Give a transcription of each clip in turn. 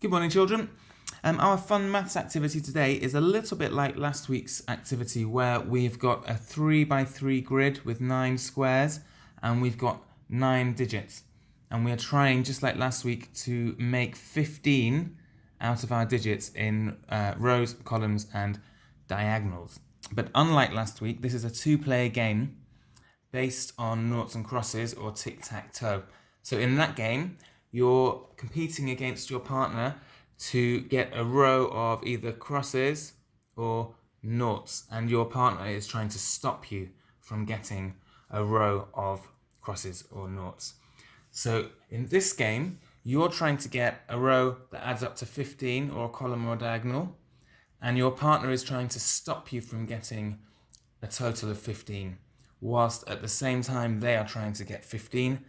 Good morning, children. Our fun maths activity today is a little bit like last week's activity where we've got a 3x3 grid with 9 squares and we've got 9 digits. And we are trying, just like last week, to make 15 out of our digits in rows, columns and diagonals. But unlike last week, this is a two-player game based on noughts and crosses or tic-tac-toe. So in that game, you're competing against your partner to get a row of either crosses or noughts, and your partner is trying to stop you from getting a row of crosses or noughts. So in this game, you're trying to get a row that adds up to 15 or a column or a diagonal, and your partner is trying to stop you from getting a total of 15, whilst at the same time they are trying to get 15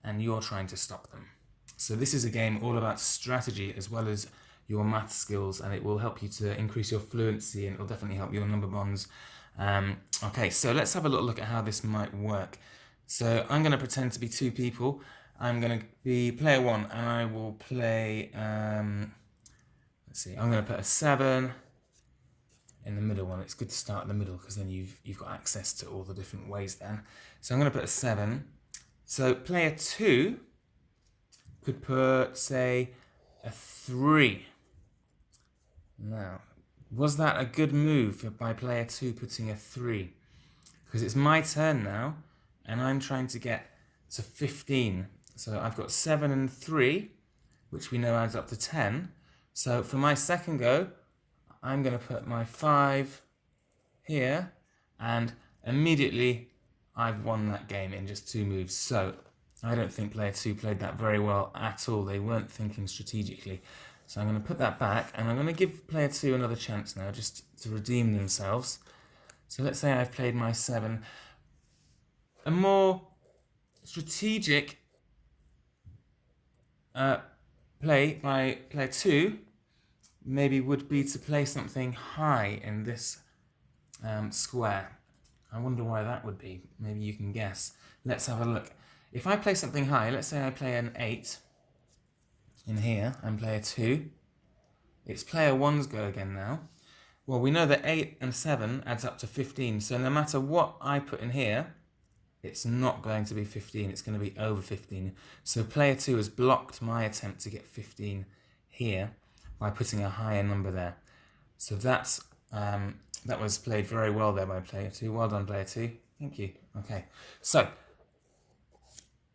and you're trying to stop them. So this is a game all about strategy as well as your math skills, and it will help you to increase your fluency and it will definitely help your number bonds. Okay, so let's have a little look at how this might work. So I'm going to pretend to be two people. I'm going to be player one and I will play, let's see, I'm going to put a 7 in the middle one. It's good to start in the middle because then you've got access to all the different ways then. So I'm going to put a 7. So player 2 could put, say, a 3. Now, was that a good move by player 2 putting a 3? Because it's my turn now, and I'm trying to get to 15. So I've got 7 and 3, which we know adds up to 10. So for my second go, I'm going to put my 5 here, and immediately I've won that game in just 2 moves. So I don't think player 2 played that very well at all. They weren't thinking strategically. So I'm going to put that back, and I'm going to give player 2 another chance now, just to redeem themselves. So let's say I've played my 7. A more strategic play by player 2 maybe would be to play something high in this square. I wonder why that would be. Maybe you can guess. Let's have a look. If I play something high, let's say I play an 8 in here and player 2, it's player 1's go again now. Well, we know that 8 and 7 adds up to 15, so no matter what I put in here, it's not going to be 15, it's going to be over 15. So player 2 has blocked my attempt to get 15 here by putting a higher number there. So that was played very well there by player 2. Well done, player 2. Thank you. Okay, so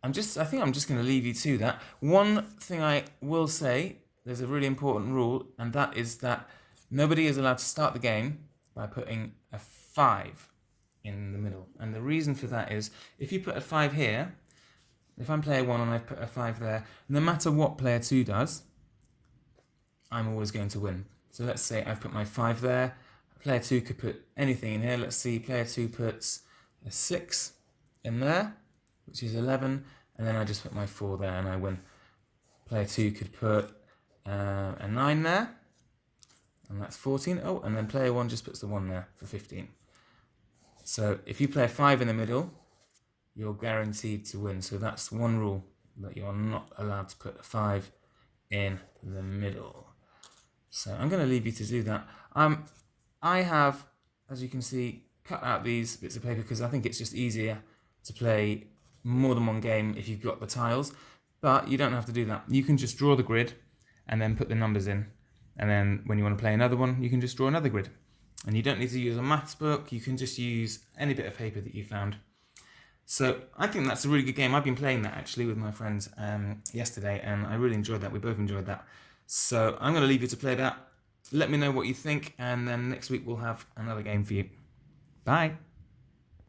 I think I'm just going to leave you to that. One thing I will say, there's a really important rule, and that is that nobody is allowed to start the game by putting a 5 in the middle. And the reason for that is, if you put a 5 here, if I'm player 1 and I put a 5 there, no matter what player 2 does, I'm always going to win. So let's say I've put my 5 there, player 2 could put anything in here. Let's see, player 2 puts a 6 in there, which is 11, and then I just put my 4 there and I win. Player 2 could put a 9 there, and that's 14. Oh, and then player 1 just puts the 1 there for 15. So if you play a 5 in the middle, you're guaranteed to win. So that's one rule, that you're not allowed to put a 5 in the middle. So I'm going to leave you to do that. I have, as you can see, cut out these bits of paper because I think it's just easier to play more than one game if you've got the tiles, but you don't have to do that. You can just draw the grid and then put the numbers in, and then when you want to play another one, you can just draw another grid. And you don't need to use a maths book, you can just use any bit of paper that you found. So I think that's a really good game. I've been playing that actually with my friends yesterday, and I really enjoyed that. We both enjoyed that. So I'm going to leave you to play that. Let me know what you think, and then next week we'll have another game for you. Bye.